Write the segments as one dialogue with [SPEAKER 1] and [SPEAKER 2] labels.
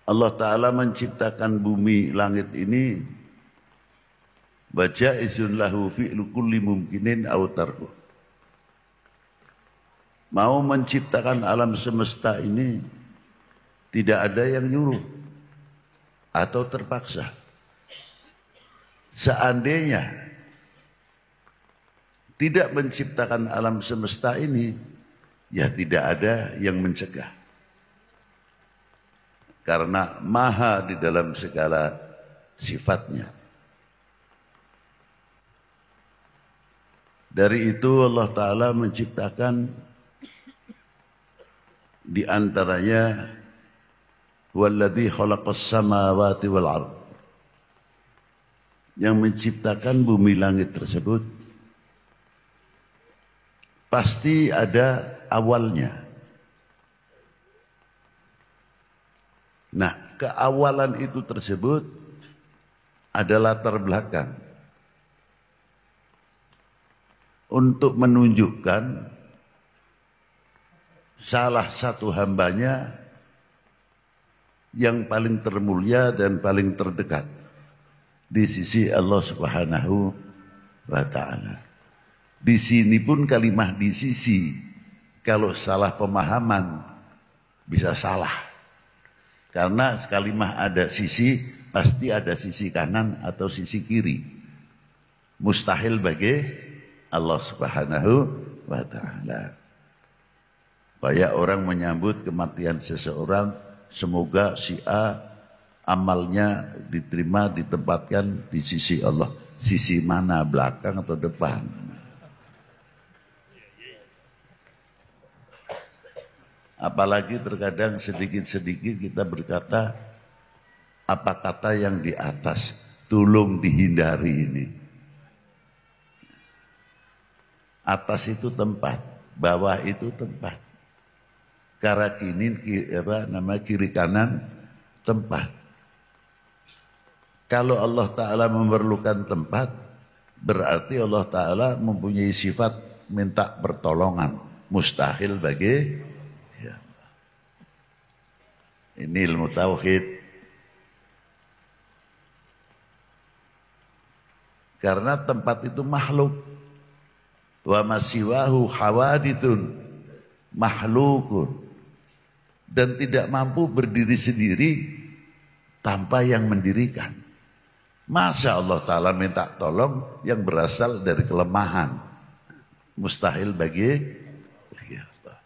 [SPEAKER 1] Allah Ta'ala menciptakan bumi langit ini bajaizun lahu fi'lu kulli mumkinin aw tarku. Mau menciptakan alam semesta ini tidak ada yang nyuruh atau terpaksa. Seandainya tidak menciptakan alam semesta ini, ya tidak ada yang mencegah. Karena maha di dalam segala sifatnya. Dari itu Allah Ta'ala menciptakan di antaranya walladzi khalaqas samawati wal ardh, yang menciptakan bumi langit tersebut pasti ada awalnya. Nah, keawalan itu tersebut adalah latar belakang untuk menunjukkan salah satu hambanya yang paling termulia dan paling terdekat di sisi Allah Subhanahu wa Ta'ala. Di sini pun kalimah di sisi, kalau salah pemahaman bisa salah. Karena kalimah ada sisi, pasti ada sisi kanan atau sisi kiri. Mustahil bagi Allah Subhanahu wa Ta'ala. Kayak orang menyambut kematian seseorang, semoga si A amalnya diterima, ditempatkan di sisi Allah. Sisi mana, belakang atau depan? Apalagi terkadang sedikit-sedikit kita berkata, apa kata yang di atas, tolong dihindari ini. Atas itu tempat, bawah itu tempat. Karena kiri kanan tempat. Kalau Allah Ta'ala memerlukan tempat, berarti Allah Ta'ala mempunyai sifat minta pertolongan. Mustahil bagi ya. Ini ilmu tauhid. Karena tempat itu makhluk. Wa masiwahu hawadithun makhlukun. Dan tidak mampu berdiri sendiri tanpa yang mendirikan. Masa Allah Ta'ala minta tolong yang berasal dari kelemahan. Mustahil bagi Allah.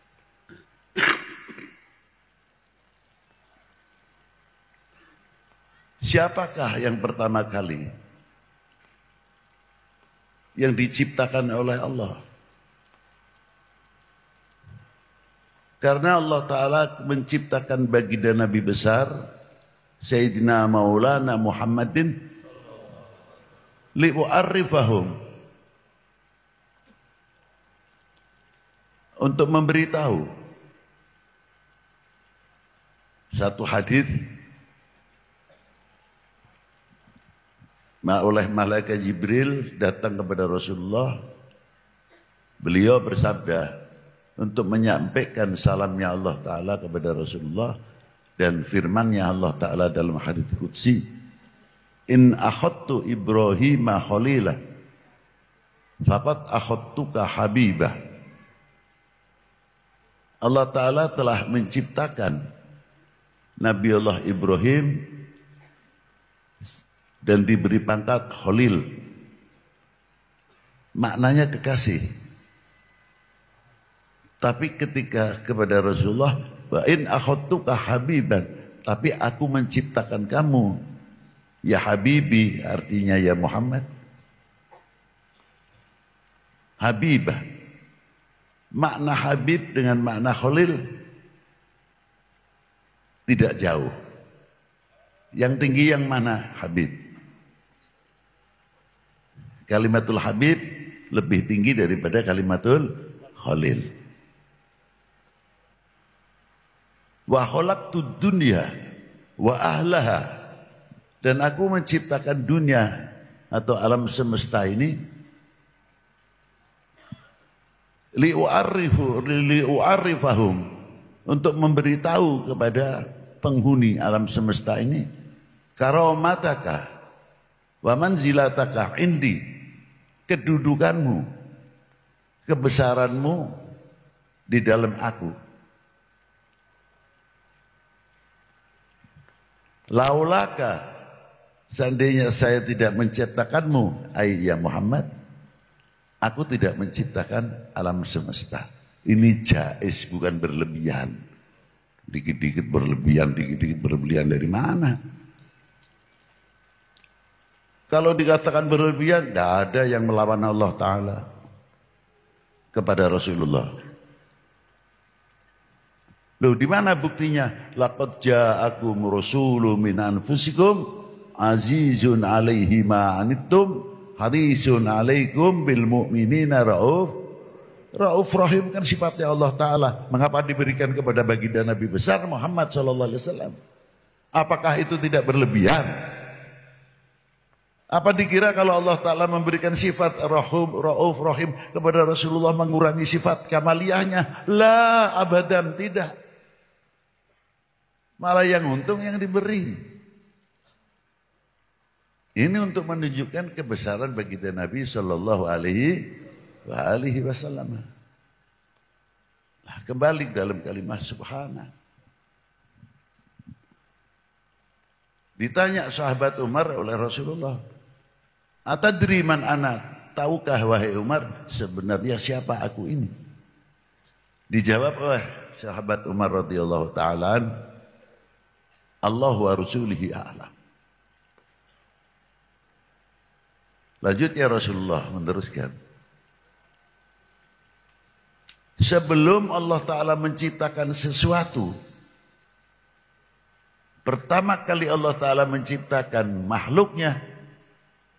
[SPEAKER 1] Siapakah yang pertama kali yang diciptakan oleh Allah? Karena Allah Ta'ala menciptakan baginda Nabi besar Sayyidina Maulana Muhammadin li'u'arrifahum, untuk memberitahu satu hadis oleh malaikat Jibril datang kepada Rasulullah. Beliau bersabda untuk menyampaikan salamnya Allah Ta'ala kepada Rasulullah dan firmannya Allah Ta'ala dalam hadits qudsi, in akhadtu Ibrahima khalilah faqad akhadtuka habibah. Allah Ta'ala telah menciptakan Nabi Allah Ibrahim dan diberi pangkat khalil, maknanya kekasih. Tapi ketika kepada Rasulullah, wa in akhadtuka habiban, tapi aku menciptakan kamu ya habibi, artinya ya Muhammad. Habibah, makna habib dengan makna khalil tidak jauh. Yang tinggi yang mana? Habib. Kalimatul habib lebih tinggi daripada kalimatul khalil. Wa khalaqtud dunya wa ahlaha, dan aku menciptakan dunia atau alam semesta ini li'u'arrifahum, untuk memberitahu kepada penghuni alam semesta ini, karomataka wa manzilataka indi, kedudukanmu, kebesaranmu di dalam aku. Laulaka, seandainya saya tidak menciptakanmu, ya Muhammad, aku tidak menciptakan alam semesta. Ini jais, bukan berlebihan. Dikit-dikit berlebihan, dikit-dikit berlebihan dari mana? Kalau dikatakan berlebihan, tidak ada yang melawan Allah Ta'ala kepada Rasulullah. Loh, di mana buktinya? Laqad ja'akum rasulun min anfusikum azizun 'alaihi ma 'anittum harisun 'alaikum bil mu'minina rauf rahim, kan sifatnya Allah Ta'ala. Mengapa diberikan kepada baginda Nabi besar Muhammad SAW? Apakah itu tidak berlebihan? Apa dikira kalau Allah Ta'ala memberikan sifat rauf rahim kepada Rasulullah mengurangi sifat kamaliyahnya? La, abadan, tidak. Malah yang untung yang diberi. Ini untuk menunjukkan kebesaran baginda Nabi Shallallahu Alaihi Wasallam. Nah, kembali dalam kalimat subhana. Ditanya sahabat Umar oleh Rasulullah, atadri man ana, tahukah wahai Umar sebenarnya siapa aku ini? Dijawab oleh sahabat Umar radhiyallahu ta'ala, Allah wa rasulihi a'lam. Lanjutnya Rasulullah meneruskan, sebelum Allah Ta'ala menciptakan sesuatu, pertama kali Allah Ta'ala menciptakan makhluknya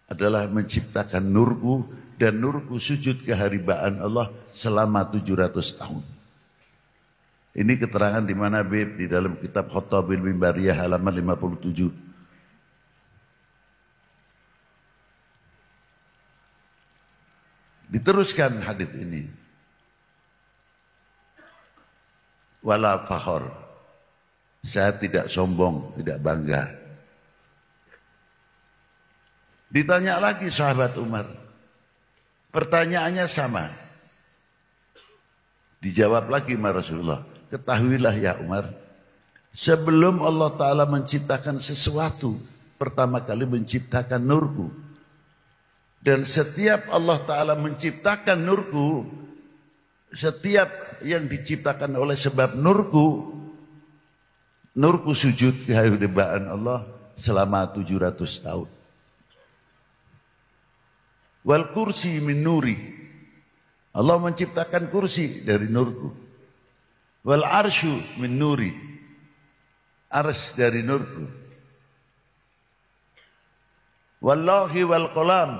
[SPEAKER 1] adalah menciptakan nurku, dan nurku sujud keharibaan Allah selama 700 tahun. Ini keterangan di mana Bib di dalam kitab Khottabil Mimbariyah halaman 57. Diteruskan hadis ini. Wala fakhor. Saya tidak sombong, tidak bangga. Ditanya lagi sahabat Umar. Pertanyaannya sama. Dijawab lagi sama Rasulullah. Ketahuilah ya Umar, sebelum Allah Ta'ala menciptakan sesuatu, pertama kali menciptakan nurku. Dan setiap Allah Ta'ala menciptakan nurku, setiap yang diciptakan oleh sebab nurku, nurku sujud kehadiran Allah selama 700 tahun. Wal kursi min nuri, Allah menciptakan kursi dari nurku. Wal arsyu min nuri, ars dari nurku. Wallahi wal qalam,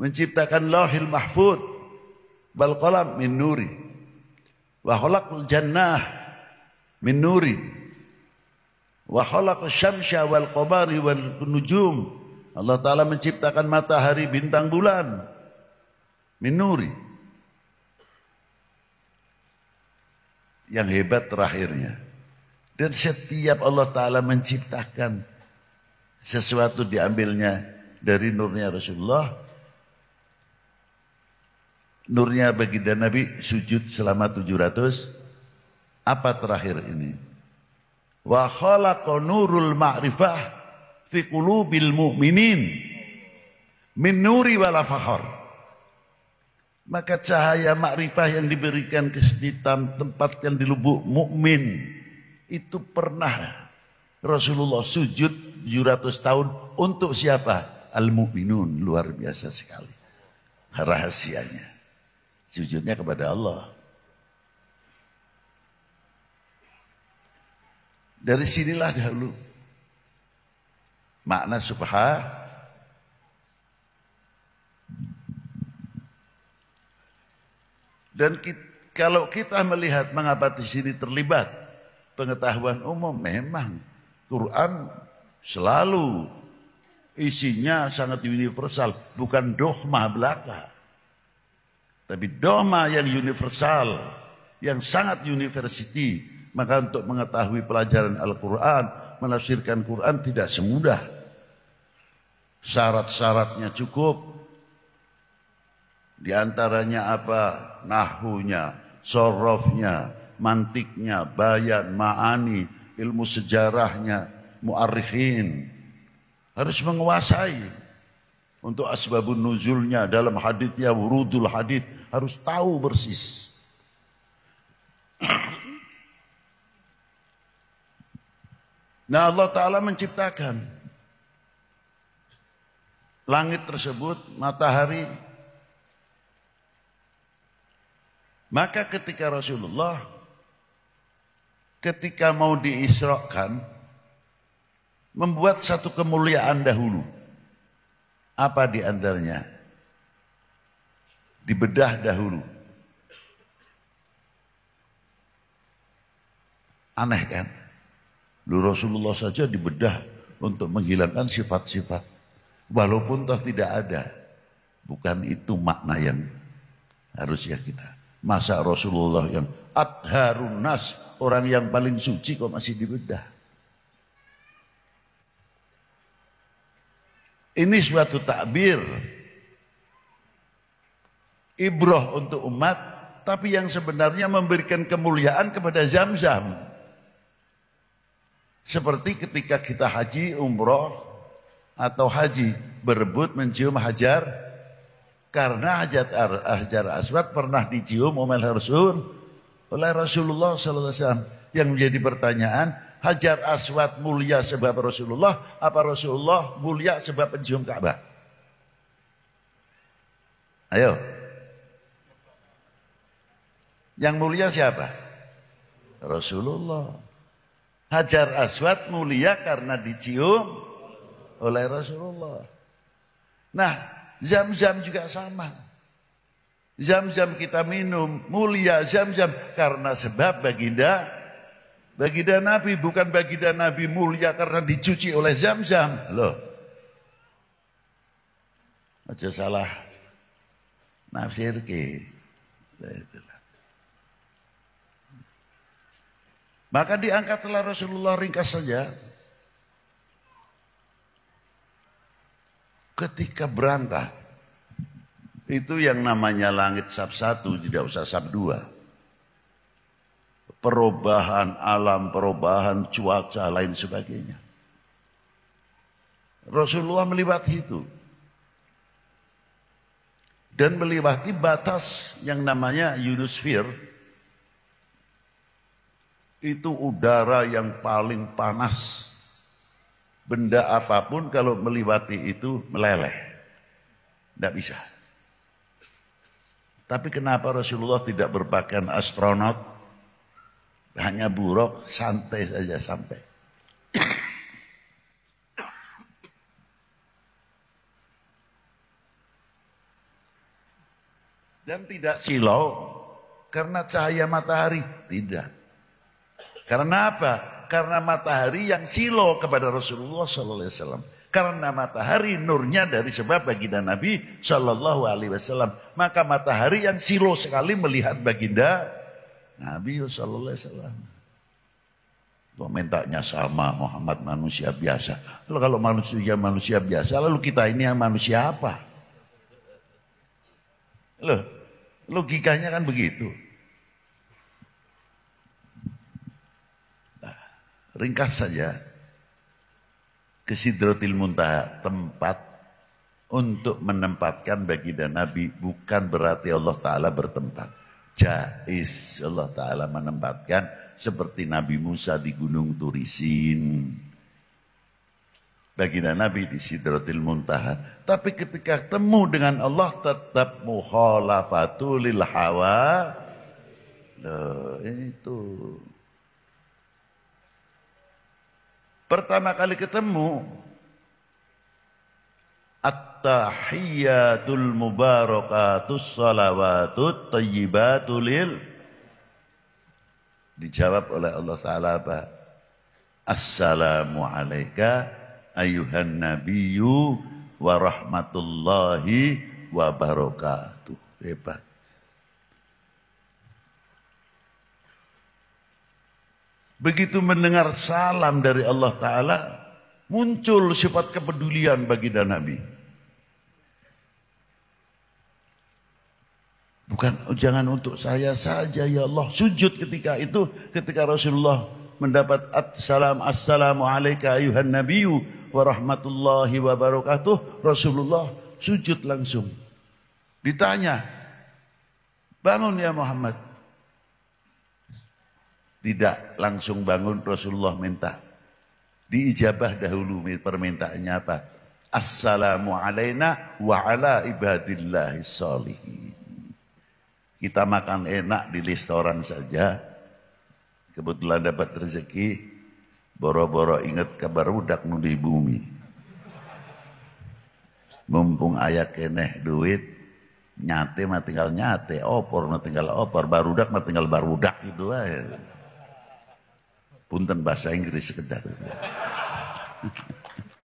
[SPEAKER 1] menciptakan lauhil mahfud, wal qalam min nuri. Wa khalaqal jannah min nuri. Wa khalaqal syamsa wal qamari wal nujum. Allah Ta'ala menciptakan matahari, bintang, bulan min nuri. Yang hebat terakhirnya. Dan setiap Allah Ta'ala menciptakan sesuatu diambilnya dari nurnya Rasulullah. Nurnya baginda Nabi sujud selama 700. Apa terakhir ini? Wa khalaqa nurul ma'rifah fi qulubil mu'minin min nuri wala fakhar. Maka cahaya makrifah yang diberikan ke tempat yang di lubuk mukmin itu pernah Rasulullah sujud 700 tahun untuk siapa? Al-mu'minun. Luar biasa sekali rahasianya. Sujudnya kepada Allah. Dari sinilah dahulu makna subhana. Dan kalau kita melihat mengapa di sini terlibat pengetahuan umum, memang Quran selalu isinya sangat universal, bukan dogma belaka. Tapi dogma yang universal, yang sangat university, Maka untuk mengetahui pelajaran Al-Quran, menafsirkan Quran tidak semudah. Syarat-syaratnya cukup. Di antaranya apa? Nahwunya, sorofnya, mantiknya, bayan, ma'ani, ilmu sejarahnya, mu'arrikhin. Harus menguasai. Untuk asbabun nuzulnya, dalam haditsnya, wurudul hadits, harus tahu persis. Nah, Allah Ta'ala menciptakan langit tersebut, matahari. Maka ketika Rasulullah ketika mau diisrakan, membuat satu kemuliaan dahulu. Apa di antaranya? Dibedah dahulu. Aneh kan? Rasulullah saja dibedah untuk menghilangkan sifat-sifat. Walaupun toh tidak ada. Bukan itu makna yang harusnya kita. Masa Rasulullah yang adharun nas, orang yang paling suci kok masih dibedah. Ini suatu takbir. Ibrah untuk umat, tapi yang sebenarnya memberikan kemuliaan kepada Zam-Zam. Seperti ketika kita haji, umroh, atau haji, berebut mencium hajar, karena hajar aswad pernah dicium oleh Rasulullah SAW. Yang menjadi pertanyaan, hajar aswad mulia sebab Rasulullah, apa Rasulullah mulia sebab pencium Ka'bah? Ayo. Yang mulia siapa? Rasulullah. Hajar aswad mulia karena dicium oleh Rasulullah. Nah, Zam-Zam juga sama. Zam-Zam kita minum, mulia Zam-Zam karena sebab baginda Nabi, bukan baginda Nabi mulia karena dicuci oleh Zam-Zam. Loh. Aja salah nafsir ke. Maka diangkatlah Rasulullah, ringkas saja. Ketika berangkat, itu yang namanya langit sab 1, tidak usah sab 2. Perubahan alam, perubahan cuaca, lain sebagainya. Rasulullah melewati itu. Dan melewati batas yang namanya ionosfer. Itu udara yang paling panas. Benda apapun kalau melewati itu meleleh. Tidak bisa. Tapi kenapa Rasulullah tidak berpakaian astronot? Hanya buruk, santai saja sampai. Dan tidak silau karena cahaya matahari. Tidak. Karena apa? Karena matahari yang silau kepada Rasulullah SAW. Karena matahari nurnya dari sebab baginda Nabi SAW. Maka matahari yang silau sekali melihat baginda Nabi SAW. Kok mintanya sama, Muhammad manusia biasa. Lalu kalau manusia biasa, lalu kita ini yang manusia apa? Loh, logikanya kan begitu. Nah, ringkas saja. Ke Sidratil Muntaha, tempat untuk menempatkan baginda Nabi, bukan berarti Allah Ta'ala bertempat. Jais Allah Ta'ala menempatkan seperti Nabi Musa di Gunung Turisin. Baginda Nabi di Sidratil Muntaha. Tapi ketika temu dengan Allah tetap mukhalafatul lil hawa. Loh, itu. Pertama kali ketemu, at-tahiyyatul mubarakatus salawatut tayyibatul lil. Dijawab oleh Allah Ta'ala apa? Assalamu alaika ayuhan nabiyyu wa rahmatullahi wa barakatuh. Hebat. Begitu mendengar salam dari Allah Ta'ala, muncul sifat kepedulian baginda Nabi. Bukan, jangan untuk saya saja ya Allah. Sujud ketika itu, ketika Rasulullah mendapat assalamu alayka ayuhan nabiyyu wa rahmatullahi wa barakatuh. Rasulullah sujud langsung. Ditanya, bangun ya Muhammad. Tidak langsung bangun, Rasulullah minta. Diijabah dahulu permintaannya apa? Assalamu alayna wa ala ibadillahi sholihin. Kita makan enak di restoran saja. Kebetulan dapat rezeki. Boro-boro ingat kabar budak nu di bumi. Mumpung ayah keneh duit. Nyate mah tinggal nyate. Opor mah tinggal opor. Barudak mah tinggal barudak gitu aja. Punten bahasa Inggris sekedar.